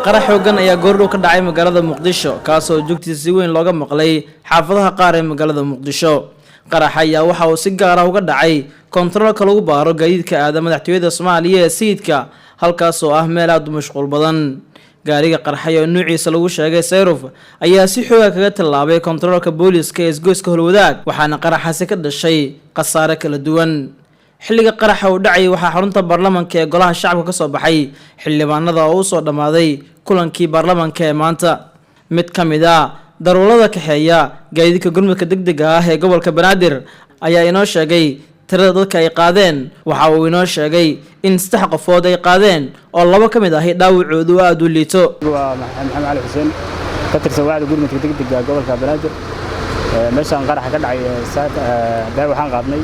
qarax xoogan ayaa goordhow ka dhacay magaalada Muqdisho kaasoo joogtiisa si weyn looga maqlay xaafadaha qaar ee magaalada Muqdisho. qarax ayaa waxa uu si gaar ah uga dhacay kontaroolka lagu baaro gaadiidka aada madaxtooyada Soomaaliya ee sayidka halkaas oo ah meel aad u mashquul badan. gaariga qarxay oo nuuciisa lagu sheegay Sayruf ayaa si xoog ah kaga tallaabay kontaroolka booliska ee isgoyska Holwadaag waxaana qaraxaasi ka dhashay khasaare kala duwan. xilliga qaraxa uu dhacay waxaa xarunta baarlamaanka ee golaha shacabka ka soo baxay xildhibaanada oo u soo dhamaaday kulankii baarlamaanka ee maanta. mid ka mid ah darawalada kaxeeya gaadiidka gurmadka degdega ah ee gobolka Banaadir ayaa inoo sheegay tirada dadka ay qaadeen. waxa uu inoo sheegay in 3 qofood ay qaadeen oo 2 ka mid ah dhaawacoodu aad u liito. waa maxamed cali xuseen ka tirsan waaxda gurmadka degdega gobolka Banaadir meeshaan qaraxa ka dhacay daaw waxaan qaadnay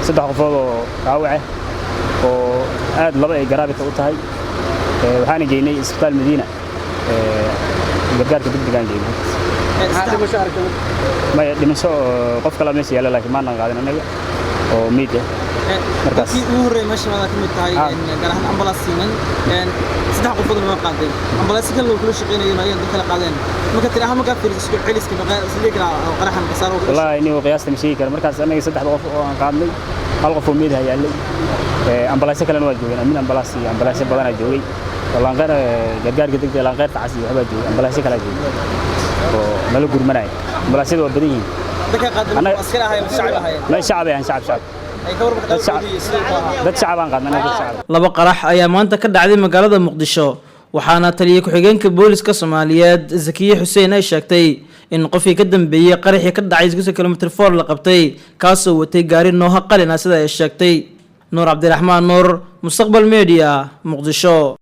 3 qofood oo dhaawac ah oo aad 2 ay garaabta u tahay waxaan geynay isbitaal Madiina gargaarka degdega aan geynay ma dhimasho qof kale meesha yaala laakiin ma qaadan anaga oo media markaas uu horeey meesha wada kamid tahay garahan ambulance siman 3 qofood ma qaadeen ambulance kale loo kula shaqeynayay ma ayaan kala qaadeen marka tiraha ma ka fiirso celiska baqaa qaraxan qasaaro wallahi inuu qiyaasta ma sheegi karo markaas anaga 3 qof oo aan qaadnay 1 qof oo media yaalay ambulance kale waa joogeen amin ambulance badan joogay والله غير gargaarka degdega la qeybta casi waxba joogay ambulance kala joogay oo mala gurmanay ambulance waa badan yihiin dadka qaadana askar ahay shacab ahay ma shacab ahay shacab ay ka warba dad shacab aan qaadnay dad shacab. 2 qarax ayaa maanta ka dhacday magaalada Muqdisho waxaana taliye ku-xigeenka booliska Soomaaliyeed Zakiye Xuseen ay sheegtay in qofkii ka dambeeyay qaraxii ka dhacay isgoyska kilometer 4 la qabtay kaasoo watay gaari nooha qalin ah sida ay sheegtay. Nuur Cabdiraxmaan Nuur Mustaqbal Media Muqdisho.